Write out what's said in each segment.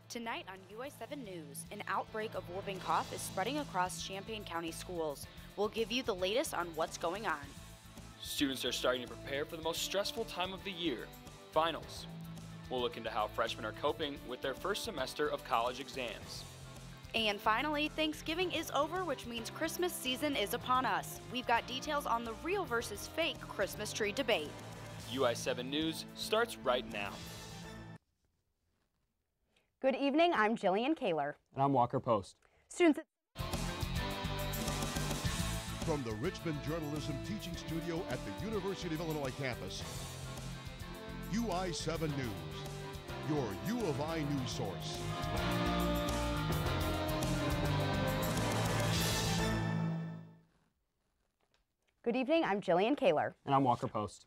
Tonight on UI7 News, an outbreak of whooping cough is spreading across Champaign County schools. We'll give you the latest on what's going on. Students are starting to prepare for the most stressful time of the year, finals. We'll look into how freshmen are coping with their first semester of college exams. And finally, Thanksgiving is over, which means Christmas season is upon us. We've got details on the real versus fake Christmas tree debate. UI7 News starts right now. Good evening, I'm Jillian Kaler. And I'm Walker Post. Students from the Richmond Journalism Teaching Studio at the University of Illinois campus, UI7 News, your U of I news source. Good evening, I'm Jillian Kaler. And I'm Walker Post.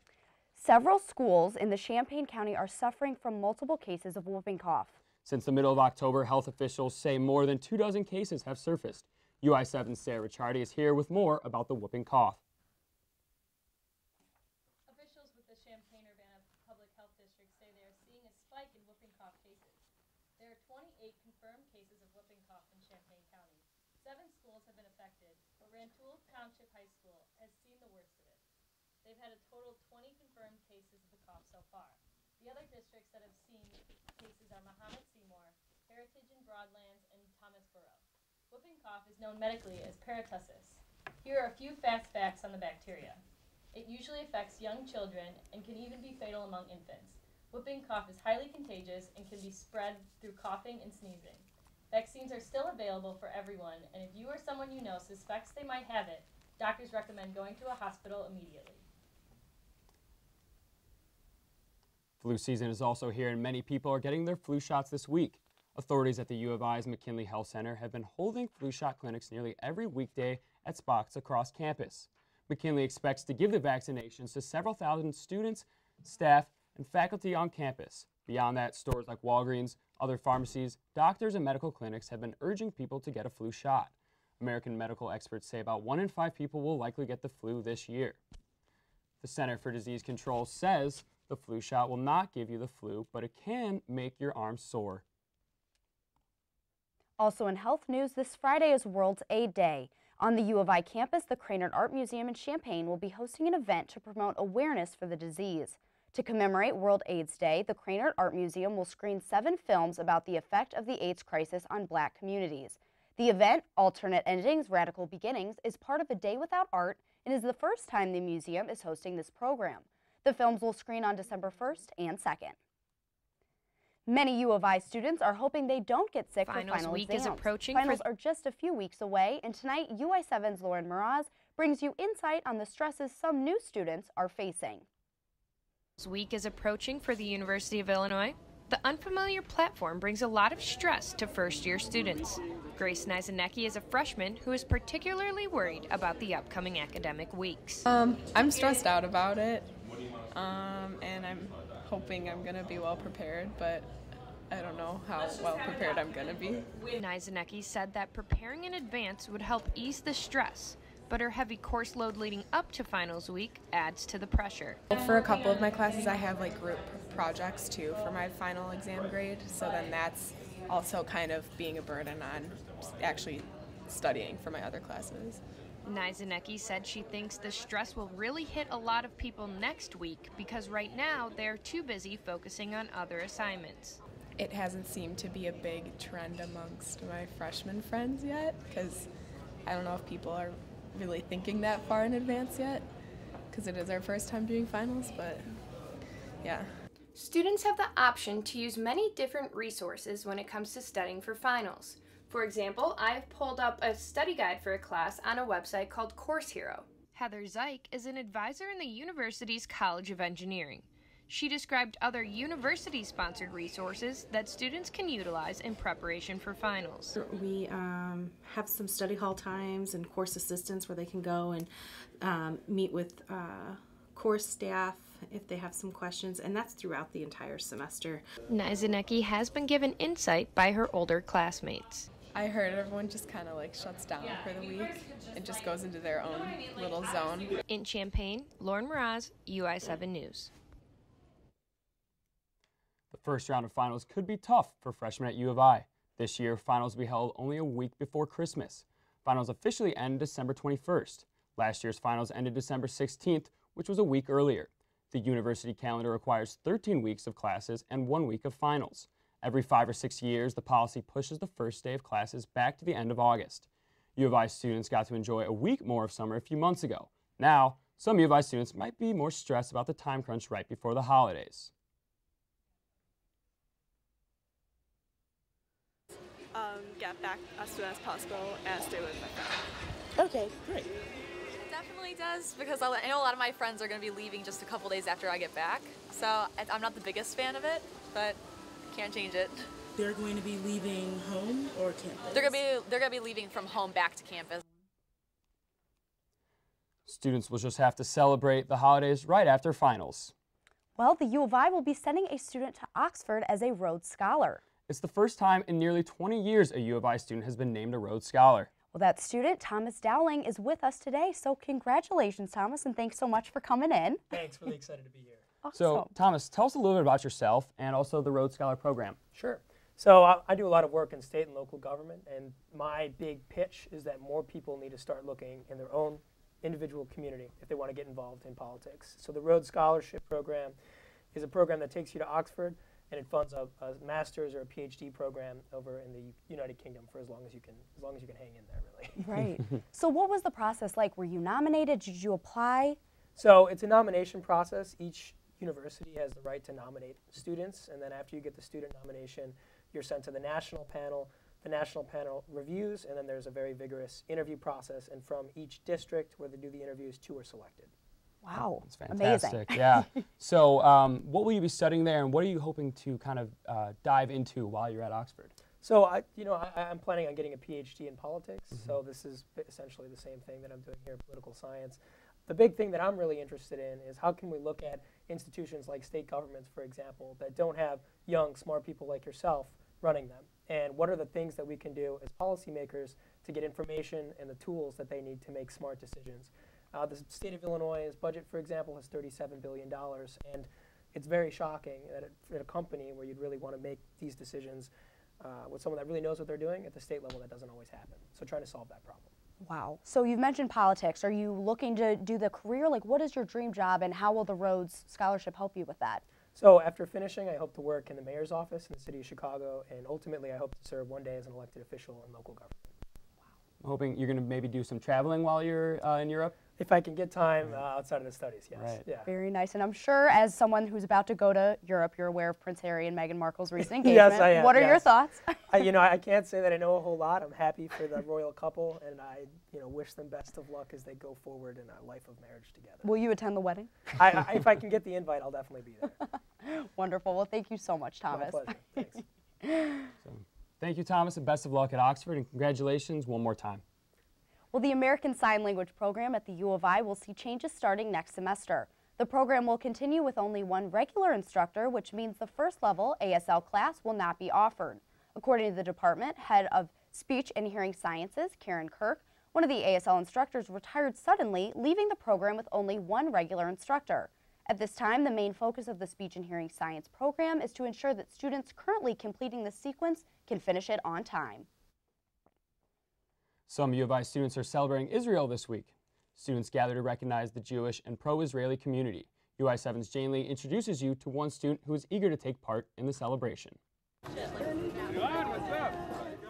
Several schools in the Champaign County are suffering from multiple cases of whooping cough. Since the middle of October, health officials say more than 24 cases have surfaced. UI7's Sarah Ricciardi is here with more about the whooping cough. Officials with the Champaign-Urbana Public Health District say they are seeing a spike in whooping cough cases. There are 28 confirmed cases of whooping cough in Champaign County. 7 schools have been affected, but Rantoul Township High School has seen the worst of it. They've had a total of 20 confirmed cases of the cough so far. The other districts that have seen cases are Mahomet Seymour, Heritage and Broadlands, and Thomasboro. Whooping cough is known medically as pertussis. Here are a few fast facts on the bacteria. It usually affects young children and can even be fatal among infants. Whooping cough is highly contagious and can be spread through coughing and sneezing. Vaccines are still available for everyone, and if you or someone you know suspects they might have it, doctors recommend going to a hospital immediately. Flu season is also here, and many people are getting their flu shots this week. Authorities at the U of I's McKinley Health Center have been holding flu shot clinics nearly every weekday at spots across campus. McKinley expects to give the vaccinations to several thousand students, staff, and faculty on campus. Beyond that, stores like Walgreens, other pharmacies, doctors, and medical clinics have been urging people to get a flu shot. American medical experts say about 1 in 5 people will likely get the flu this year. The Center for Disease Control says the flu shot will not give you the flu, but it can make your arms sore. Also in health news, this Friday is World AIDS Day. On the U of I campus, the Cranard Art Museum in Champaign will be hosting an event to promote awareness for the disease. To commemorate World AIDS Day, the Cranard Art Museum will screen 7 films about the effect of the AIDS crisis on Black communities. The event, Alternate Endings, Radical Beginnings, is part of A Day Without Art and is the first time the museum is hosting this program. The films will screen on December 1st and 2nd. Many U of I students are hoping they don't get sick for final week exams. is approaching. Finals are just a few weeks away, and tonight UI7's Lauren Mraz brings you insight on the stresses some new students are facing. This week is approaching for the University of Illinois. The unfamiliar platform brings a lot of stress to first-year students. Grace Nizanecki is a freshman who is particularly worried about the upcoming academic weeks. I'm stressed out about it, and I'm hoping I'm going to be well prepared, but I don't know how well prepared I'm going to be. Nizanecki said that preparing in advance would help ease the stress, but her heavy course load leading up to finals week adds to the pressure. For a couple of my classes, I have like group projects too for my final exam grade, so then that's also kind of being a burden on actually studying for my other classes. Nizanecki said she thinks the stress will really hit a lot of people next week because right now they're too busy focusing on other assignments. It hasn't seemed to be a big trend amongst my freshman friends yet, because I don't know if people are really thinking that far in advance yet, because it is our first time doing finals, but yeah. Students have the option to use many different resources when it comes to studying for finals. For example, I've pulled up a study guide for a class on a website called Course Hero. Heather Zeich is an advisor in the university's College of Engineering. She described other university-sponsored resources that students can utilize in preparation for finals. We have some study hall times and course assistants where they can go and meet with course staff if they have some questions, and that's throughout the entire semester. Nizanecki has been given insight by her older classmates. I heard everyone just kind of like shuts down for the week and just goes into their own little zone. In Champaign, Lauren Mraz, UI7 News. The first round of finals could be tough for freshmen at U of I. This year, finals will be held only a week before Christmas. Finals officially end December 21st. Last year's finals ended December 16th, which was a week earlier. The university calendar requires 13 weeks of classes and 1 week of finals. Every 5 or 6 years, the policy pushes the first day of classes back to the end of August. U of I students got to enjoy a week more of summer a few months ago. Now, some U of I students might be more stressed about the time crunch right before the holidays. Get back as soon as possible and stay with my family. Okay, great. Definitely does, because I know a lot of my friends are going to be leaving just a couple days after I get back. So I'm not the biggest fan of it, but can't change it. They're going to be leaving home or campus? They're going to be leaving from home back to campus. Students will just have to celebrate the holidays right after finals. Well, the U of I will be sending a student to Oxford as a Rhodes Scholar. It's the first time in nearly 20 years a U of I student has been named a Rhodes Scholar. Well, that student, Thomas Dowling, is with us today, so congratulations, Thomas, and thanks so much for coming in. Thanks, really excited to be here. Awesome. So, Thomas, tell us a little bit about yourself and also the Rhodes Scholar program. Sure. So I do a lot of work in state and local government, and my big pitch is that more people need to start looking in their own individual community if they want to get involved in politics. So the Rhodes Scholarship Program is a program that takes you to Oxford, and it funds a master's or a PhD program over in the United Kingdom for as long as you can hang in there, really. Right. So what was the process like? Were you nominated? Did you apply? So it's a nomination process. Each university has the right to nominate students, and then after you get the student nomination, you're sent to the national panel. The national panel reviews, and then there's a very vigorous interview process, and from each district where they do the interviews, 2 are selected. Wow, that's fantastic. Amazing. Yeah. So what will you be studying there, and what are you hoping to kind of dive into while you're at Oxford? So I'm planning on getting a PhD in politics, so this is essentially the same thing that I'm doing here in political science. The big thing that I'm really interested in is how can we look at institutions like state governments, for example, that don't have young, smart people like yourself running them, and what are the things that we can do as policymakers to get information and the tools that they need to make smart decisions. The state of Illinois' budget, for example, has $37 billion, and it's very shocking that at a company where you'd really want to make these decisions with someone that really knows what they're doing, at the state level that doesn't always happen. So trying to solve that problem. Wow. So you've mentioned politics. Are you looking to do the career? Like, what is your dream job, and how will the Rhodes Scholarship help you with that? So after finishing, I hope to work in the mayor's office in the city of Chicago, and ultimately I hope to serve one day as an elected official in local government. I'm hoping you're going to maybe do some traveling while you're in Europe? If I can get time outside of the studies, yes. Right. Yeah. Very nice. And I'm sure as someone who's about to go to Europe, you're aware of Prince Harry and Meghan Markle's recent engagement. Yes, I am. What are your thoughts? I can't say that I know a whole lot. I'm happy for the royal couple, and I wish them best of luck as they go forward in a life of marriage together. Will you attend the wedding? If I can get the invite, I'll definitely be there. Wonderful. Well, thank you so much, Thomas. My pleasure. Thanks. So, thank you, Thomas, and best of luck at Oxford, and congratulations one more time. Well, the American Sign Language program at the U of I will see changes starting next semester. The program will continue with only one regular instructor, which means the first level ASL class will not be offered. According to the department head of Speech and Hearing Sciences, Karen Kirk, one of the ASL instructors retired suddenly, leaving the program with only one regular instructor. At this time, the main focus of the Speech and Hearing Science program is to ensure that students currently completing the sequence can finish it on time. Some U of I students are celebrating Israel this week. Students gather to recognize the Jewish and pro-Israeli community. UI7's Jane Lee introduces you to one student who is eager to take part in the celebration.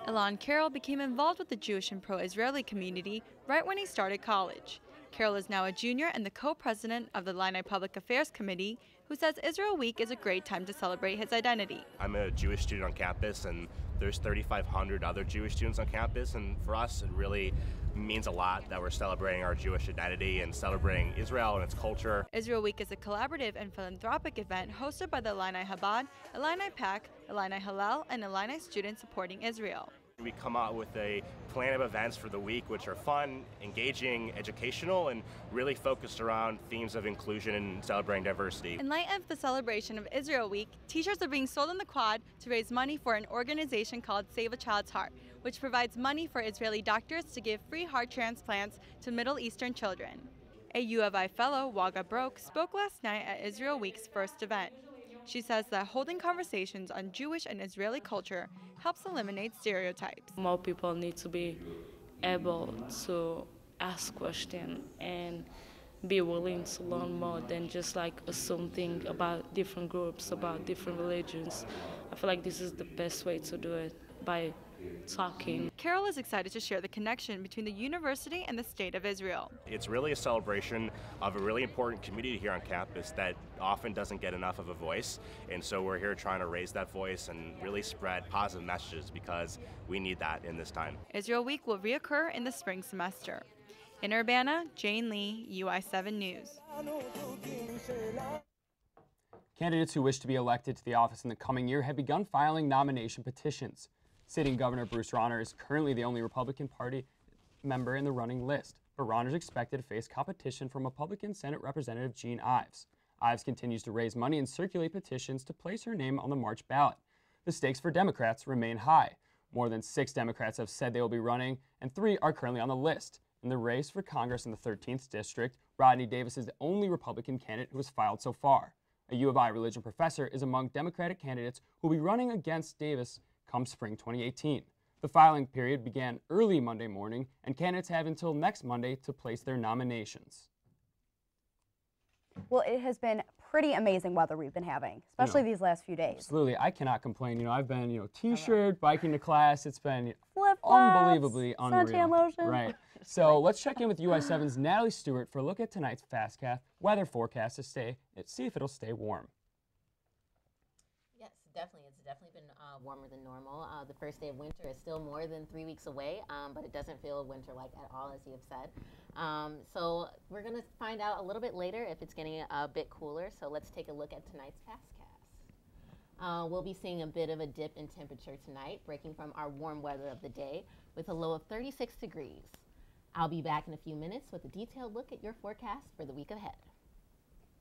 Elan Carroll became involved with the Jewish and pro-Israeli community right when he started college. Carroll is now a junior and the co-president of the Illini Public Affairs Committee, who says Israel Week is a great time to celebrate his identity. I'm a Jewish student on campus, and there's 3,500 other Jewish students on campus, and for us it really means a lot that we're celebrating our Jewish identity and celebrating Israel and its culture. Israel Week is a collaborative and philanthropic event hosted by the Illini Chabad, Illini PAC, Illini Hillel, and Illini students supporting Israel. We come out with a plan of events for the week which are fun, engaging, educational, and really focused around themes of inclusion and celebrating diversity. In light of the celebration of Israel Week, t-shirts are being sold in the quad to raise money for an organization called Save a Child's Heart, which provides money for Israeli doctors to give free heart transplants to Middle Eastern children. A U of I fellow, Waga Broke, spoke last night at Israel Week's first event. She says that holding conversations on Jewish and Israeli culture helps eliminate stereotypes. More people need to be able to ask questions and be willing to learn more than just like assume about different groups, about different religions. I feel like this is the best way to do it, by talking. Carol is excited to share the connection between the university and the State of Israel. It's really a celebration of a really important community here on campus that often doesn't get enough of a voice, and so we're here trying to raise that voice and really spread positive messages because we need that in this time. Israel Week will reoccur in the spring semester. In Urbana, Jane Lee, UI7 News. Candidates who wish to be elected to the office in the coming year have begun filing nomination petitions. Sitting Governor Bruce Rauner is currently the only Republican Party member in the running list, but Rauner is expected to face competition from Republican Senate Representative Jean Ives. Ives continues to raise money and circulate petitions to place her name on the March ballot. The stakes for Democrats remain high. More than 6 Democrats have said they will be running, and 3 are currently on the list. In the race for Congress in the 13th District, Rodney Davis is the only Republican candidate who has filed so far. A U of I religion professor is among Democratic candidates who will be running against Davis come spring 2018. The filing period began early Monday morning, and candidates have until next Monday to place their nominations. Well, it has been pretty amazing weather we've been having, especially these last few days. Absolutely. I cannot complain. I've been, t-shirt, biking to class. It's been flip-flops, unbelievably unreal. suntan lotion. Right. So let's check in with UI7's Natalie Stewart for a look at tonight's FastCast weather forecast to see if it'll stay warm. Yes, definitely. It's definitely been warmer than normal. The first day of winter is still more than 3 weeks away, but it doesn't feel winter-like at all, as you have said. So we're going to find out a little bit later if it's getting a bit cooler. So let's take a look at tonight's FastCast. We'll be seeing a bit of a dip in temperature tonight, breaking from our warm weather of the day with a low of 36 degrees. I'll be back in a few minutes with a detailed look at your forecast for the week ahead.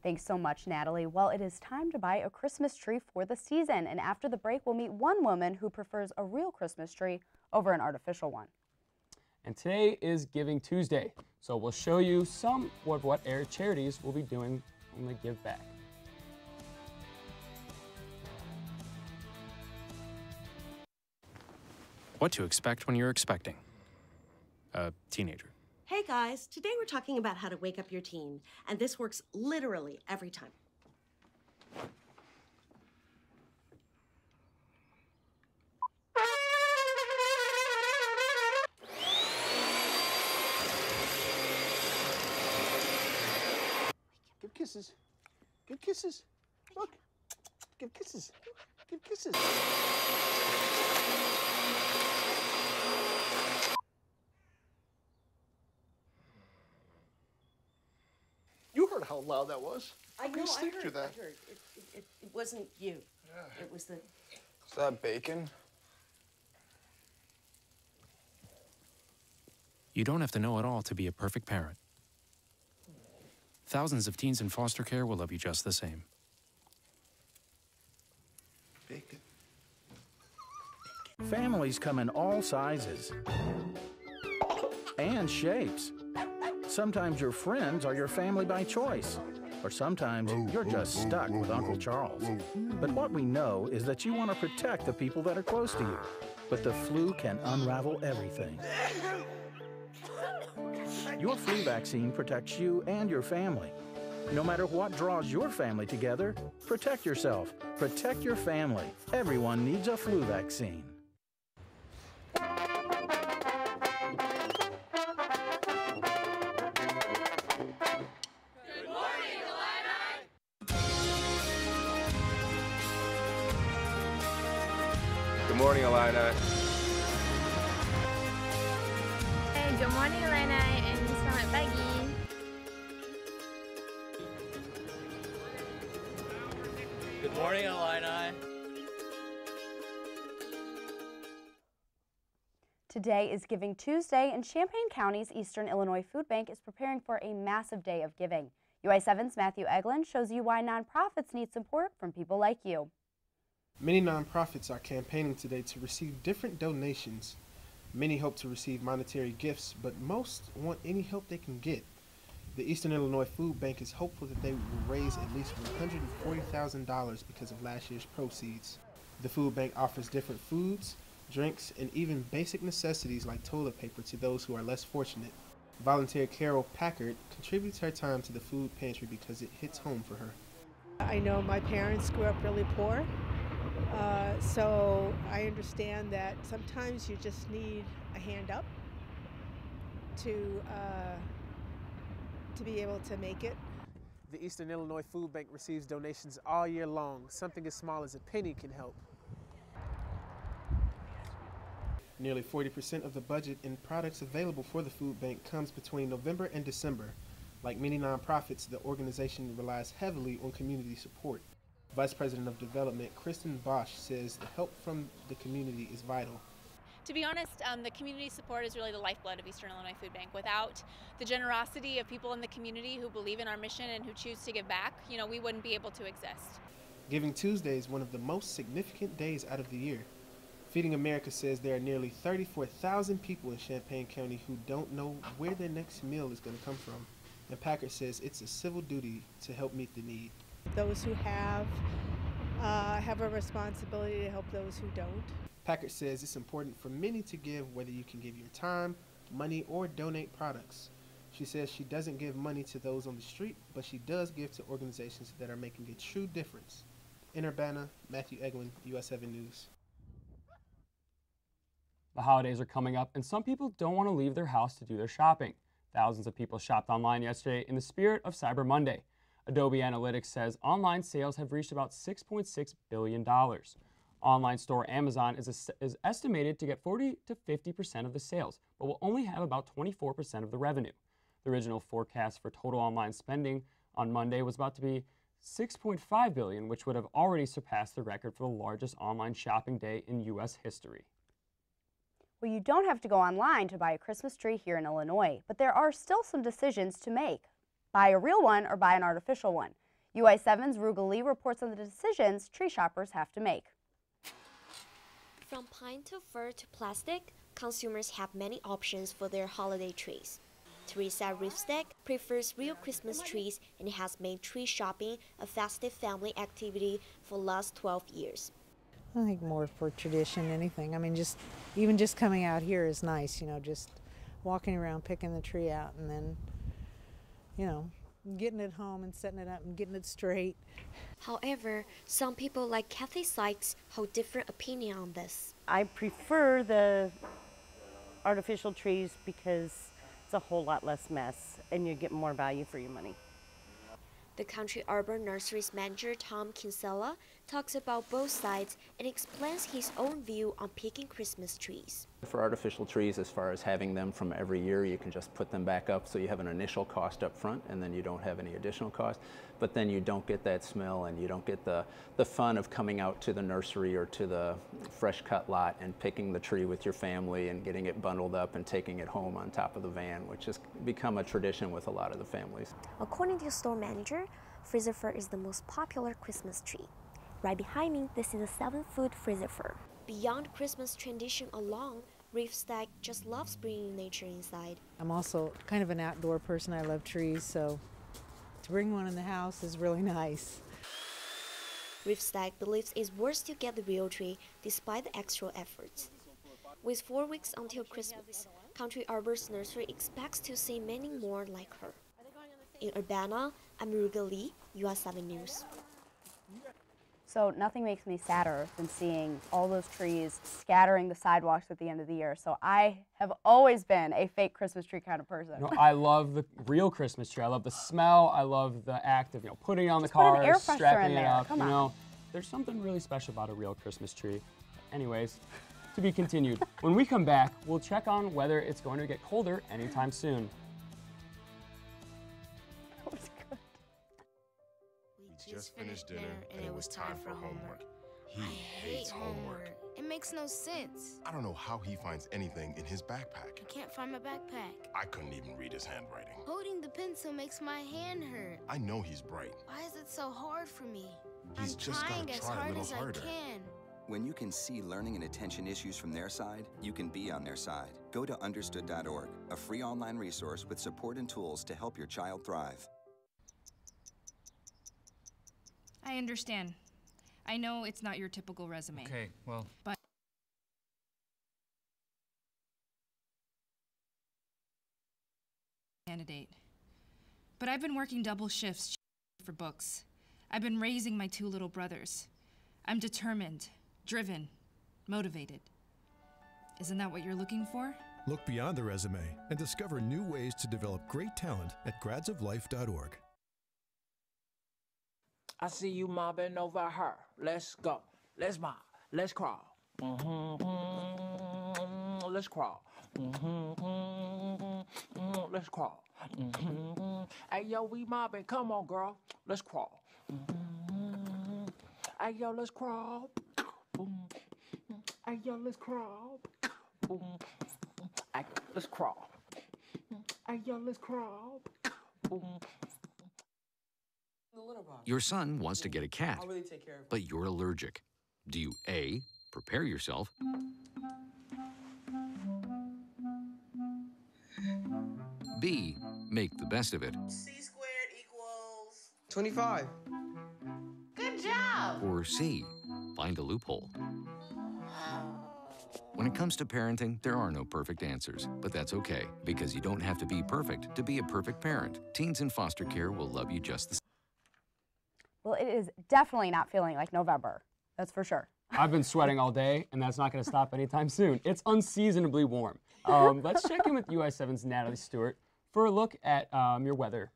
Thanks so much, Natalie. Well, it is time to buy a Christmas tree for the season, and after the break, we'll meet one woman who prefers a real Christmas tree over an artificial one. And today is Giving Tuesday, so we'll show you some of what charities will be doing when they give back. What to expect when you're expecting a teenager. Hey guys, today we're talking about how to wake up your teen, and this works literally every time. Give kisses. Give kisses. Look. Give kisses. Give kisses. You heard how loud that was. I know, I sleep heard, through that. I heard. It wasn't you. Yeah. It was the... Is that bacon? You don't have to know it all to be a perfect parent. Thousands of teens in foster care will love you just the same. Bacon. Families come in all sizes and shapes. Sometimes your friends are your family by choice, or sometimes you're just stuck with Uncle Charles. But what we know is that you want to protect the people that are close to you, but the flu can unravel everything. Your flu vaccine protects you and your family. No matter what draws your family together, protect yourself, protect your family. Everyone needs a flu vaccine. Good morning, Illini. Hey, good morning, Illini, and selamat pagi. Good morning, Illini. Today is Giving Tuesday, and Champaign County's Eastern Illinois Food Bank is preparing for a massive day of giving. UI7's Matthew Eglin shows you why nonprofits need support from people like you. Many nonprofits are campaigning today to receive different donations. Many hope to receive monetary gifts, but most want any help they can get. The Eastern Illinois Food Bank is hopeful that they will raise at least $140,000 because of last year's proceeds. The food bank offers different foods, drinks, and even basic necessities like toilet paper to those who are less fortunate. Volunteer Carol Packard contributes her time to the food pantry because it hits home for her. I know my parents grew up really poor, so I understand that sometimes you just need a hand up to be able to make it. The Eastern Illinois Food Bank receives donations all year long. Something as small as a penny can help. Nearly 40% of the budget and products available for the food bank comes between November and December. Like many nonprofits, the organization relies heavily on community support. Vice President of Development Kristen Bosch says the help from the community is vital. To be honest, the community support is really the lifeblood of Eastern Illinois Food Bank. Without the generosity of people in the community who believe in our mission and who choose to give back, we wouldn't be able to exist. Giving Tuesday is one of the most significant days out of the year. Feeding America says there are nearly 34,000 people in Champaign County who don't know where their next meal is going to come from. And Packard says it's a civil duty to help meet the need. Those who have a responsibility to help those who don't. Packard says it's important for many to give, whether you can give your time, money, or donate products. She says she doesn't give money to those on the street, but she does give to organizations that are making a true difference. In Urbana, Matthew Egwin, US7 News. The holidays are coming up, and some people don't want to leave their house to do their shopping. Thousands of people shopped online yesterday in the spirit of Cyber Monday. Adobe Analytics says online sales have reached about $6.6 billion. Online store Amazon is estimated to get 40 to 50% of the sales, but will only have about 24% of the revenue. The original forecast for total online spending on Monday was about to be $6.5 billion, which would have already surpassed the record for the largest online shopping day in U.S. history. Well, you don't have to go online to buy a Christmas tree here in Illinois, but there are still some decisions to make. Buy a real one or buy an artificial one. UI7's Rugal Lee reports on the decisions tree shoppers have to make. From pine to fir to plastic, consumers have many options for their holiday trees. Teresa Rifstek prefers real Christmas trees and has made tree shopping a festive family activity for the last 12 years. I think more for tradition, anything. I mean, even just coming out here is nice, just walking around, picking the tree out, and then, getting it home and setting it up and getting it straight. However, some people like Kathy Sykes hold different opinion on this. I prefer the artificial trees because it's a whole lot less mess and you get more value for your money. The Country Arbor Nursery's manager Tom Kinsella talks about both sides and explains his own view on picking Christmas trees. For artificial trees, as far as having them from every year, you can just put them back up so you have an initial cost up front and then you don't have any additional cost. But then you don't get that smell and you don't get the fun of coming out to the nursery or to the fresh cut lot and picking the tree with your family and getting it bundled up and taking it home on top of the van, which has become a tradition with a lot of the families. According to the store manager, Freezer Fir is the most popular Christmas tree. Right behind me, this is a 7-foot Freezer Fir. Beyond Christmas tradition alone, Reef Stack just loves bringing nature inside. I'm also kind of an outdoor person. I love trees, so to bring one in the house is really nice. Reef Stack believes it's worth to get the real tree despite the extra efforts. With 4 weeks until Christmas, Country Arbor's nursery expects to see many more like her. In Urbana, I'm Rugal Lee, US7 News. So nothing makes me sadder than seeing all those trees scattering the sidewalks at the end of the year. So I have always been a fake Christmas tree kind of person. I love the real Christmas tree. I love the smell. I love the act of putting it on the car, strapping it up. Come on. There's something really special about a real Christmas tree. Anyways, to be continued. When we come back, we'll check on whether it's going to get colder anytime soon. Just finished dinner and it was time for homework. He hates homework. It makes no sense. I don't know how he finds anything in his backpack. I can't find my backpack. I couldn't even read his handwriting. Holding the pencil makes my hand hurt. I know he's bright. Why is it so hard for me? He's just gotta try a little harder. When you can see learning and attention issues from their side, you can be on their side. Go to understood.org, a free online resource with support and tools to help your child thrive. I understand. I know it's not your typical resume. Okay, well. But candidate. But I've been working double shifts for books. I've been raising my 2 little brothers. I'm determined, driven, motivated. Isn't that what you're looking for? Look beyond the resume and discover new ways to develop great talent at gradsoflife.org. I see you mobbing over her. Let's go. Let's mob. Let's crawl. Let's crawl. Let's crawl. Hey, yo, we mobbing. Come on, girl. Let's crawl. Hey, yo, let's crawl. Hey, yo, let's crawl. Hey, let's crawl. Hey, yo, let's crawl. Your son wants to get a cat, but you're allergic. Do you A, prepare yourself, B, make the best of it, C squared equals 25. Good job! or C, find a loophole? When it comes to parenting, there are no perfect answers, but that's okay, because you don't have to be perfect to be a perfect parent. Teens in foster care will love you just the same. Well, it is definitely not feeling like November. That's for sure. I've been sweating all day, and that's not going to stop anytime soon. It's unseasonably warm. Let's check in with UI7's Natalie Stewart for a look at your weather.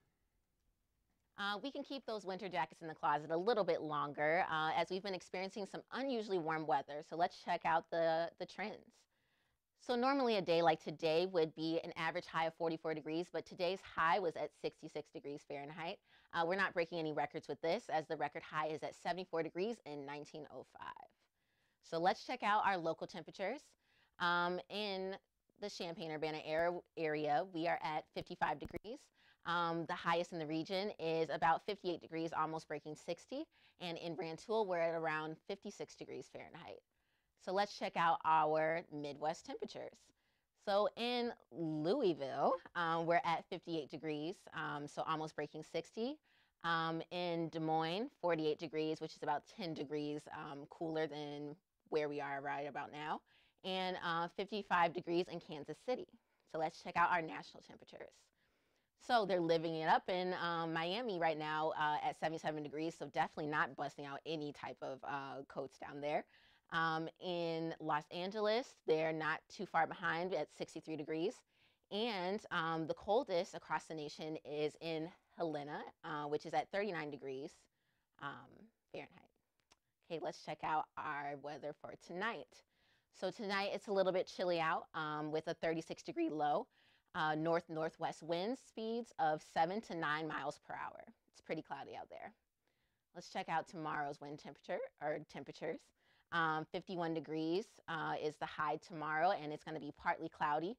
We can keep those winter jackets in the closet a little bit longer as we've been experiencing some unusually warm weather. So let's check out the trends. So normally a day like today would be an average high of 44 degrees, but today's high was at 66 degrees Fahrenheit. We're not breaking any records with this, as the record high is at 74 degrees in 1905. So let's check out our local temperatures. In the Champaign-Urbana area, we are at 55 degrees. The highest in the region is about 58 degrees, almost breaking 60. And in Rantoul, we're at around 56 degrees Fahrenheit. So let's check out our Midwest temperatures. So in Louisville, we're at 58 degrees, so almost breaking 60. In Des Moines, 48 degrees, which is about 10 degrees cooler than where we are right about now. And 55 degrees in Kansas City. So let's check out our national temperatures. So they're living it up in Miami right now at 77 degrees, so definitely not busting out any type of coats down there. In Los Angeles, they're not too far behind at 63 degrees. And the coldest across the nation is in Helena, which is at 39 degrees Fahrenheit. Okay, let's check out our weather for tonight. So tonight it's a little bit chilly out with a 36-degree low. North-northwest wind speeds of 7 to 9 miles per hour. It's pretty cloudy out there. Let's check out tomorrow's wind temperature or temperatures. 51 degrees is the high tomorrow, and it's going to be partly cloudy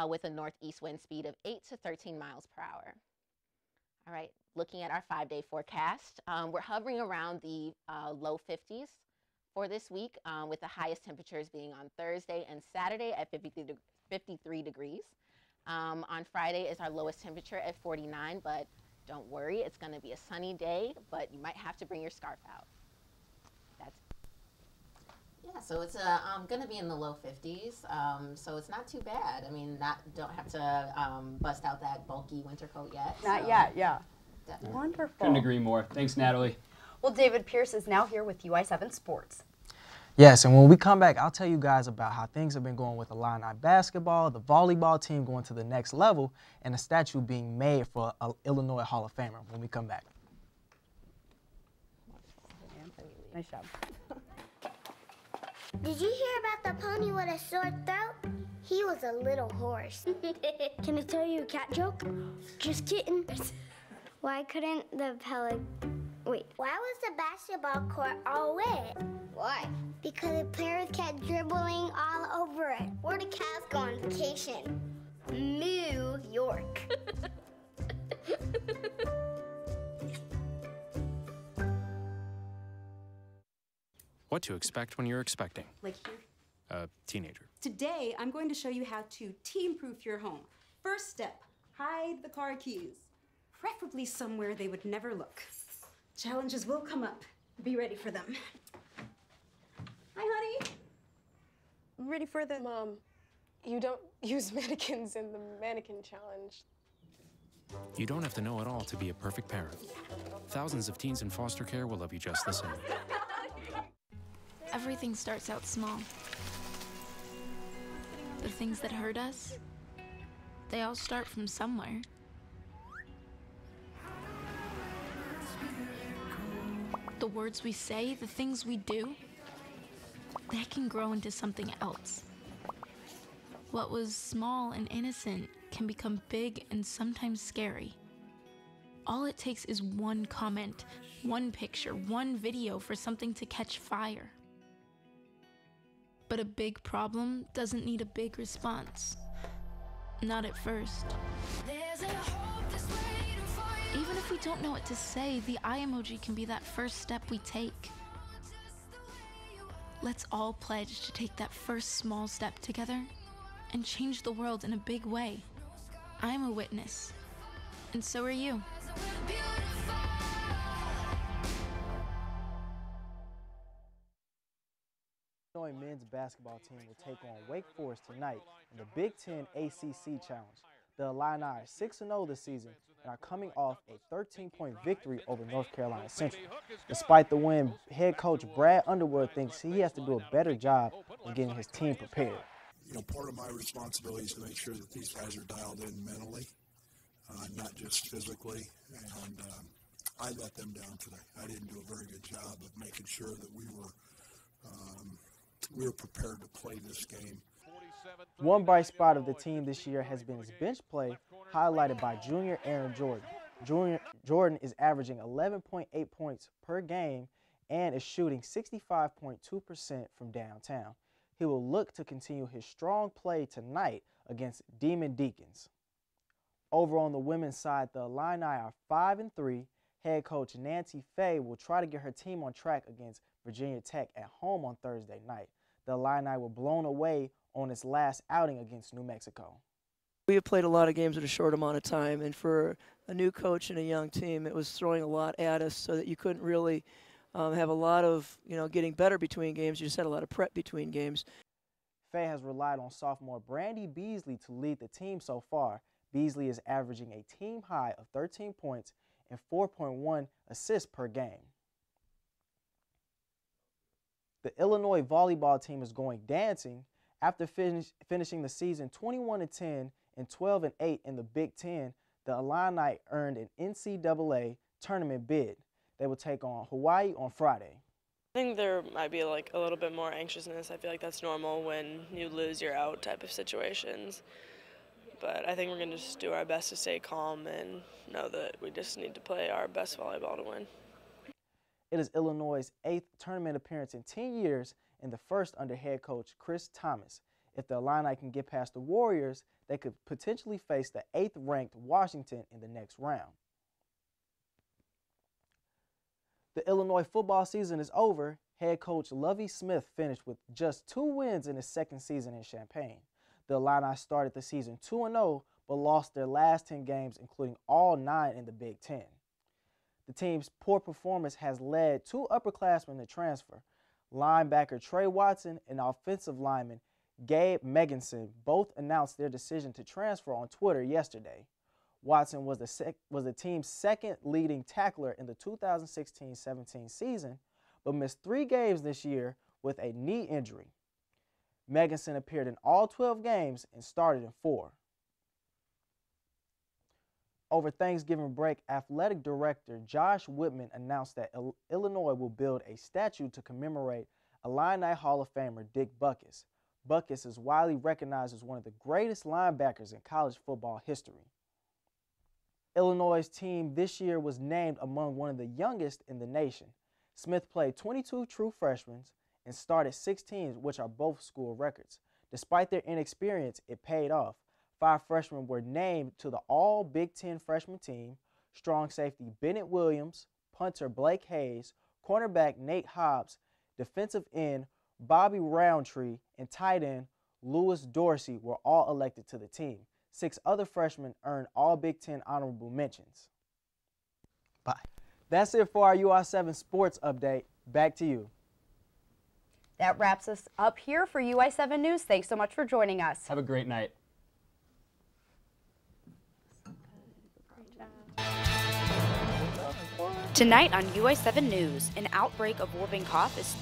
with a northeast wind speed of 8 to 13 miles per hour. All right, looking at our 5-day forecast, we're hovering around the low 50s for this week, with the highest temperatures being on Thursday and Saturday at 53 degrees. On Friday is our lowest temperature at 49, but don't worry, it's going to be a sunny day, but you might have to bring your scarf out. Yeah, so it's going to be in the low 50s, so it's not too bad. I mean, don't have to bust out that bulky winter coat yet. Not yet, yeah. Definitely. Wonderful. Couldn't agree more. Thanks, Natalie. Well, David Pierce is now here with UI7 Sports. Yes, and when we come back, I'll tell you guys about how things have been going with Illini basketball, the volleyball team going to the next level, and a statue being made for an Illinois Hall of Famer when we come back. Nice job. Did you hear about the pony with a sore throat? He was a little horse. Can I tell you a cat joke? Just kidding. Why couldn't the Wait. Why was the basketball court all wet? Why? Because the players kept dribbling all over it. Where the cats go on vacation? New York. What What to expect when you're expecting Like here. a teenager. Today, I'm going to show you how to teen-proof your home. First step, hide the car keys, preferably somewhere they would never look. Challenges will come up. Be ready for them. Hi, honey. Ready for the... Mom, you don't use mannequins in the mannequin challenge. You don't have to know it all to be a perfect parent. Thousands of teens in foster care will love you just the same. Everything starts out small. The things that hurt us, they all start from somewhere. The words we say, the things we do, they can grow into something else. What was small and innocent can become big and sometimes scary. All it takes is one comment, one picture, one video for something to catch fire. But a big problem doesn't need a big response. Not at first. Even if we don't know what to say, the eye emoji can be that first step we take. Let's all pledge to take that first small step together and change the world in a big way. I'm a witness, and so are you. Illinois men's basketball team will take on Wake Forest tonight in the Big Ten ACC Challenge. The Illini are 6-0 this season and are coming off a 13-point victory over North Carolina Central. Despite the win, head coach Brad Underwood thinks he has to do a better job of getting his team prepared. You know, part of my responsibility is to make sure that these guys are dialed in mentally, not just physically, and I let them down today. I didn't do a very good job of making sure that we were prepared to play this game. One bright spot of the team this year has been his bench play, highlighted by junior Aaron Jordan. Jordan is averaging 11.8 points per game and is shooting 65.2% from downtown. He will look to continue his strong play tonight against Demon Deacons. Over on the women's side, the Illini are 5-3. Head coach Nancy Fay will try to get her team on track against Virginia Tech at home on Thursday night. The Illini were blown away on its last outing against New Mexico. We have played a lot of games in a short amount of time, and for a new coach and a young team, it was throwing a lot at us so that you couldn't really have a lot of, getting better between games. You just had a lot of prep between games. Fay has relied on sophomore Brandy Beasley to lead the team so far. Beasley is averaging a team high of 13 points and 4.1 assists per game. The Illinois volleyball team is going dancing after finishing the season 21-10 and 12-8 in the Big Ten. The Illini earned an NCAA tournament bid. They will take on Hawaii on Friday. I think there might be like a little bit more anxiousness. I feel like that's normal when you lose, you're out type of situations. But I think we're going to just do our best to stay calm and know that we just need to play our best volleyball to win. It is Illinois' 8th tournament appearance in 10 years and the first under head coach Chris Thomas. If the Illini can get past the Warriors, they could potentially face the 8th-ranked Washington in the next round. The Illinois football season is over. Head coach Lovie Smith finished with just 2 wins in his second season in Champaign. The Illini started the season 2-0, but lost their last 10 games, including all 9 in the Big Ten. The team's poor performance has led 2 upperclassmen to transfer. Linebacker Trey Watson and offensive lineman Gabe Meganson both announced their decision to transfer on Twitter yesterday. Watson was the team's second leading tackler in the 2016-17 season, but missed 3 games this year with a knee injury. Meganson appeared in all 12 games and started in 4. Over Thanksgiving break, athletic director Josh Whitman announced that Illinois will build a statue to commemorate Illini Hall of Famer Dick Butkus. Butkus is widely recognized as one of the greatest linebackers in college football history. Illinois' team this year was named among one of the youngest in the nation. Smith played 22 true freshmen and started 16, which are both school records. Despite their inexperience, it paid off. 5 freshmen were named to the all Big Ten freshman team: strong safety Bennett Williams, punter Blake Hayes, cornerback Nate Hobbs, defensive end Bobby Roundtree, and tight end Lewis Dorsey were all elected to the team. 6 other freshmen earned all Big Ten honorable mentions. Bye. That's it for our UI7 sports update. Back to you. That wraps us up here for UI7 News. Thanks so much for joining us. Have a great night. Tonight on UI7 News, an outbreak of whooping cough is